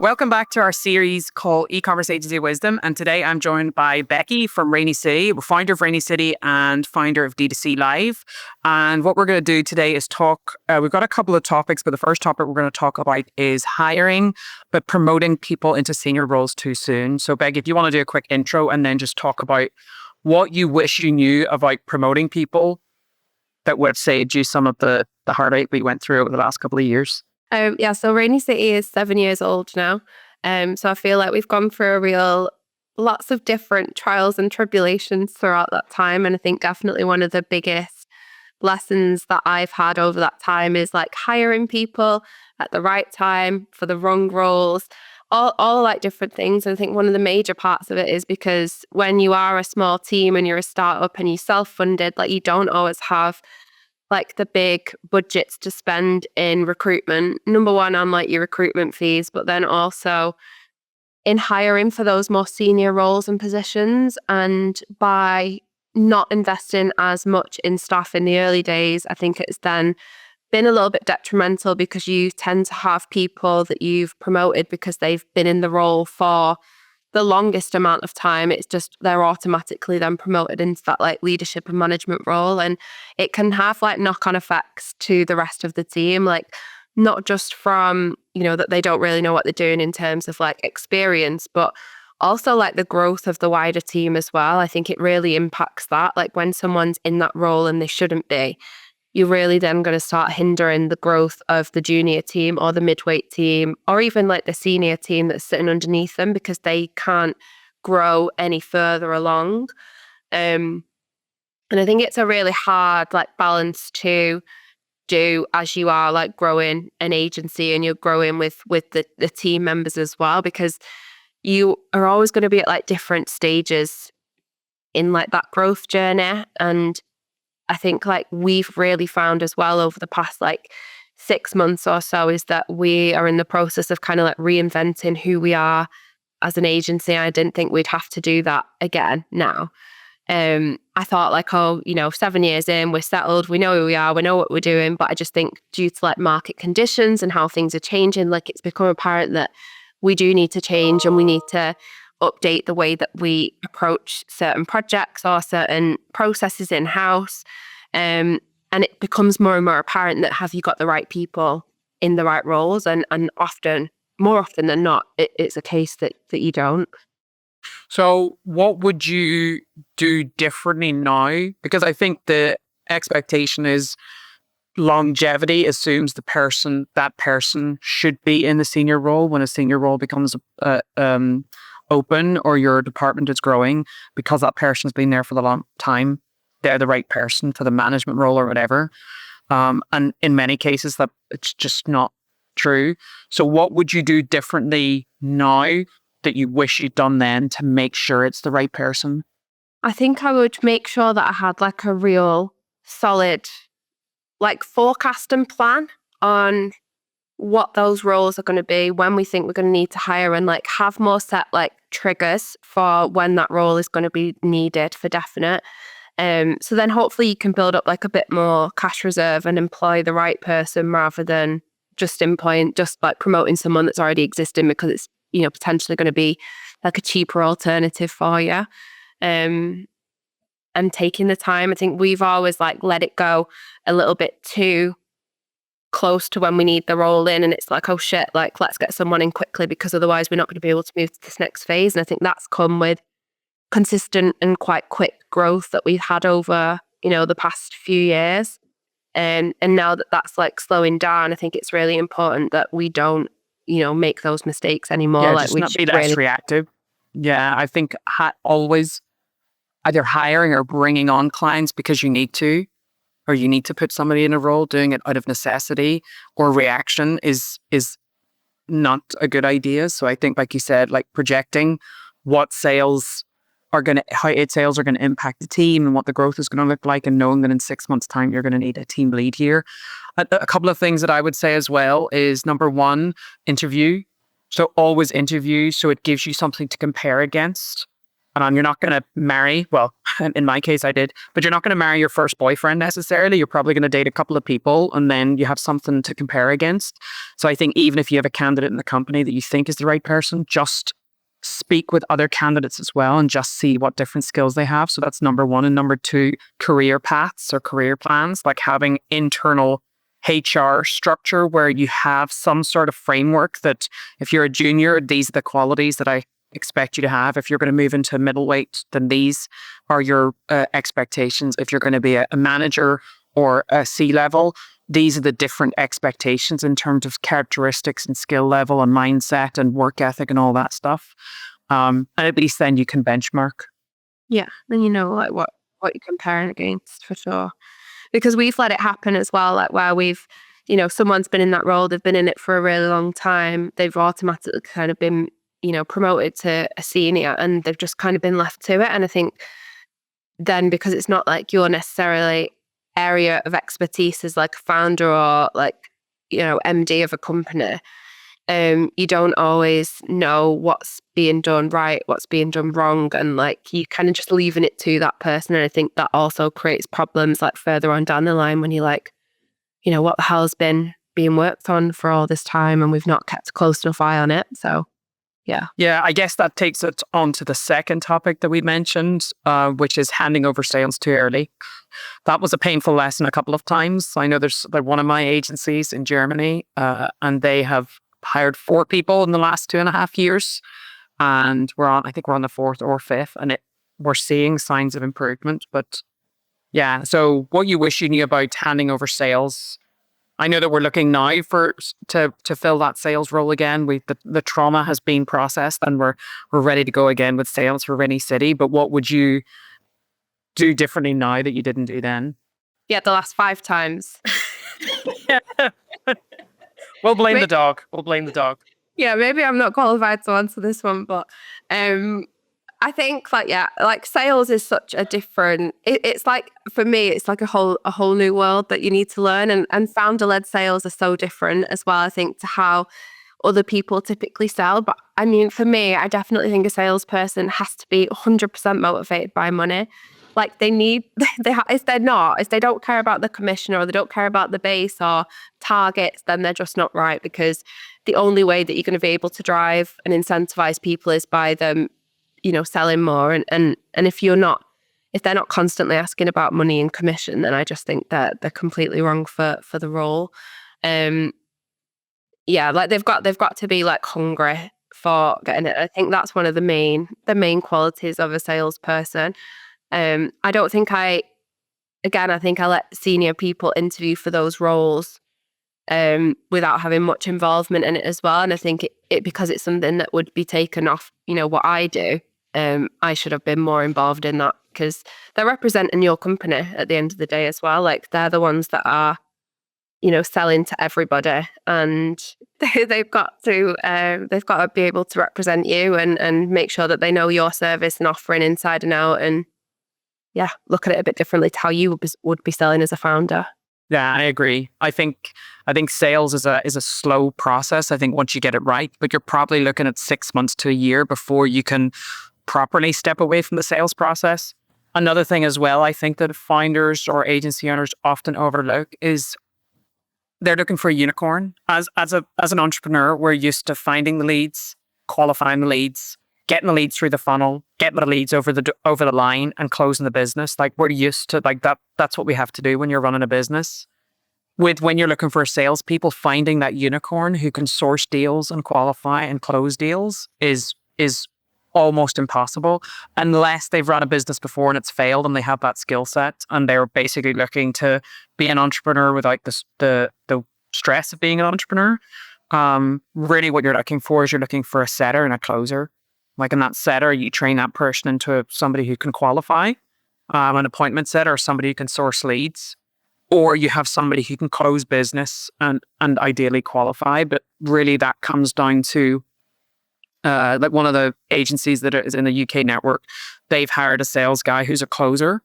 Welcome back to our series called Ecommerce Agency Wisdom. And today I'm joined by Becky from Rainy City, founder of Rainy City and founder of DTC Live. And what we're going to do today is talk, we've got a couple of topics, but the first topic we're going to talk about is hiring, but promoting people into senior roles too soon. So Becky, if you want to do a quick intro and then just talk about what you wish you knew about promoting people that would have saved you some of the heartache we went through over the last couple of years. So Rainy City is 7 years old now. So I feel like we've gone through lots of different trials and tribulations throughout that time. And I think definitely one of the biggest lessons that I've had over that time is like hiring people at the right time for the wrong roles, all like different things. And I think one of the major parts of it is because when you are a small team and you're a startup and you're self-funded, like you don't always have like the big budgets to spend in recruitment, number one on like your recruitment fees, but then also in hiring for those more senior roles and positions. And by not investing as much in staff in the early days, I think it's then been a little bit detrimental because you tend to have people that you've promoted because they've been in the role for the longest amount of time. It's just they're automatically then promoted into that like leadership and management role, and it can have like knock-on effects to the rest of the team, like not just from that they don't really know what they're doing in terms of like experience, but also like the growth of the wider team as well. I think it really impacts that, like when someone's in that role and they shouldn't be, you're really then going to start hindering the growth of the junior team or the midweight team or even like the senior team that's sitting underneath them because they can't grow any further along. And I think it's a really hard like balance to do as you are like growing an agency and you're growing with the team members as well, because you are always going to be at like different stages in like that growth journey. And I think like we've really found as well over the past like 6 months or so is that we are in the process of kind of like reinventing who we are as an agency. I didn't think we'd have to do that again now. I thought like, 7 years in, we're settled, we know who we are, we know what we're doing. But I just think due to like market conditions and how things are changing, like it's become apparent that we do need to change and we need to update the way that we approach certain projects or certain processes in-house. And it becomes more and more apparent that have you got the right people in the right roles? And more often than not, it's a case that you don't. So what would you do differently now? Because I think the expectation is longevity assumes that person should be in the senior role when a senior role becomes open or your department is growing, because that person's been there for the long time. They're the right person for the management role or whatever. And in many cases that it's just not true. So what would you do differently now that you wish you'd done then to make sure it's the right person? I think I would make sure that I had like a real solid like forecast and plan on what those roles are going to be, when we think we're going to need to hire, and like have more set like triggers for when that role is going to be needed for definite. So then hopefully you can build up like a bit more cash reserve and employ the right person rather than just like promoting someone that's already existing because it's, potentially going to be like a cheaper alternative for you. And taking the time, I think we've always like let it go a little bit too close to when we need the role in, and it's like, oh shit, like let's get someone in quickly because otherwise we're not going to be able to move to this next phase. And I think that's come with consistent and quite quick growth that we've had over the past few years, and now that that's like slowing down, I think it's really important that we don't make those mistakes anymore. Yeah, like just we not be less reactive. Yeah, I think always either hiring or bringing on clients because you need to, or you need to put somebody in a role, doing it out of necessity or reaction is not a good idea. So I think, like you said, like projecting how sales are going to impact the team and what the growth is going to look like, and knowing that in 6 months' time you're going to need a team lead here. A couple of things that I would say as well is, number one, interview. So always interview, so it gives you something to compare against. and you're not going to marry, well, in my case, I did, but you're not going to marry your first boyfriend necessarily. You're probably going to date a couple of people and then you have something to compare against. So I think even if you have a candidate in the company that you think is the right person, just speak with other candidates as well and just see what different skills they have. So that's number one. And number two, career paths or career plans, like having internal HR structure where you have some sort of framework that if you're a junior, these are the qualities that I expect you to have. If you're going to move into middleweight, then these are your expectations. If you're going to be a manager or a C-level, these are the different expectations in terms of characteristics and skill level and mindset and work ethic and all that stuff. And at least then you can benchmark. Yeah. And you know, like what you're comparing against for sure. Because we've let it happen as well, like where we've, you know, someone's been in that role, they've been in it for a really long time, they've automatically kind of been, you know, promoted to a senior and they've just kind of been left to it. And I think then because it's not like your necessarily area of expertise as like a founder or like, you know, MD of a company, you don't always know what's being done right, what's being done wrong. And like you kind of just leaving it to that person. And I think that also creates problems like further on down the line when you're like, you know, what the hell's been being worked on for all this time and we've not kept a close enough eye on it. So yeah. Yeah, I guess that takes it on to the second topic that we mentioned, which is handing over sales too early. That was a painful lesson a couple of times. I know there's one of my agencies in Germany, and they have hired 4 people in the last 2.5 years. And I think we're on the 4th or 5th, and we're seeing signs of improvement. But yeah, so what you wish you knew about handing over sales. I know that we're looking now to fill that sales role again. The trauma has been processed and we're ready to go again with sales for Rainy City. But what would you do differently now that you didn't do then? Yeah, the last 5 times. We'll blame the dog. Yeah, maybe I'm not qualified to answer this one, but I think like sales is such a different, it's like, for me, it's like a whole new world that you need to learn, and founder-led sales are so different as well, I think, to how other people typically sell. But I mean, for me, I definitely think a salesperson has to be 100% motivated by money. Like if they don't care about the commission or they don't care about the base or targets, then they're just not right, because the only way that you're going to be able to drive and incentivize people is by them, you know, selling more. And if they're not constantly asking about money and commission, then I just think that they're completely wrong for the role. Yeah, like they've got to be like hungry for getting it. I think that's one of the main qualities of a salesperson. I think I let senior people interview for those roles without having much involvement in it as well. And I think it because it's something that would be taken off, you know, what I do. I should have been more involved in that, because they're representing your company at the end of the day as well. Like they're the ones that are, you know, selling to everybody, and they've got to be able to represent you and make sure that they know your service and offering inside and out, and yeah, look at it a bit differently to how you would be selling as a founder. Yeah, I agree. I think sales is a slow process. I think once you get it right, but you're probably looking at 6 months to a year before you can properly step away from the sales process. Another thing as well, I think that founders or agency owners often overlook is they're looking for a unicorn. As an entrepreneur, we're used to finding the leads, qualifying the leads, getting the leads through the funnel, getting the leads over the line, and closing the business. Like we're used to like that. That's what we have to do when you're running a business. When you're looking for salespeople, finding that unicorn who can source deals and qualify and close deals is almost impossible, unless they've run a business before and it's failed and they have that skill set and they're basically looking to be an entrepreneur without the stress of being an entrepreneur. Really what you're looking for is you're looking for a setter and a closer. Like in that setter, you train that person into somebody who can qualify, an appointment setter, or somebody who can source leads, or you have somebody who can close business and ideally qualify. But really that comes down to like one of the agencies that is in the UK network, they've hired a sales guy who's a closer.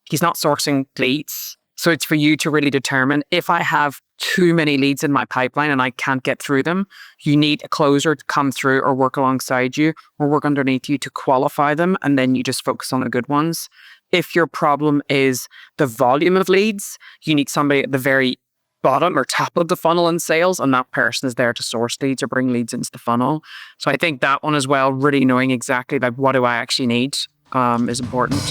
He's not sourcing leads. So it's for you to really determine, if I have too many leads in my pipeline and I can't get through them, you need a closer to come through or work alongside you or work underneath you to qualify them. And then you just focus on the good ones. If your problem is the volume of leads, you need somebody at the very bottom or top of the funnel in sales, and that person is there to source leads or bring leads into the funnel. So I think that one as well, really knowing exactly like what do I actually need is important.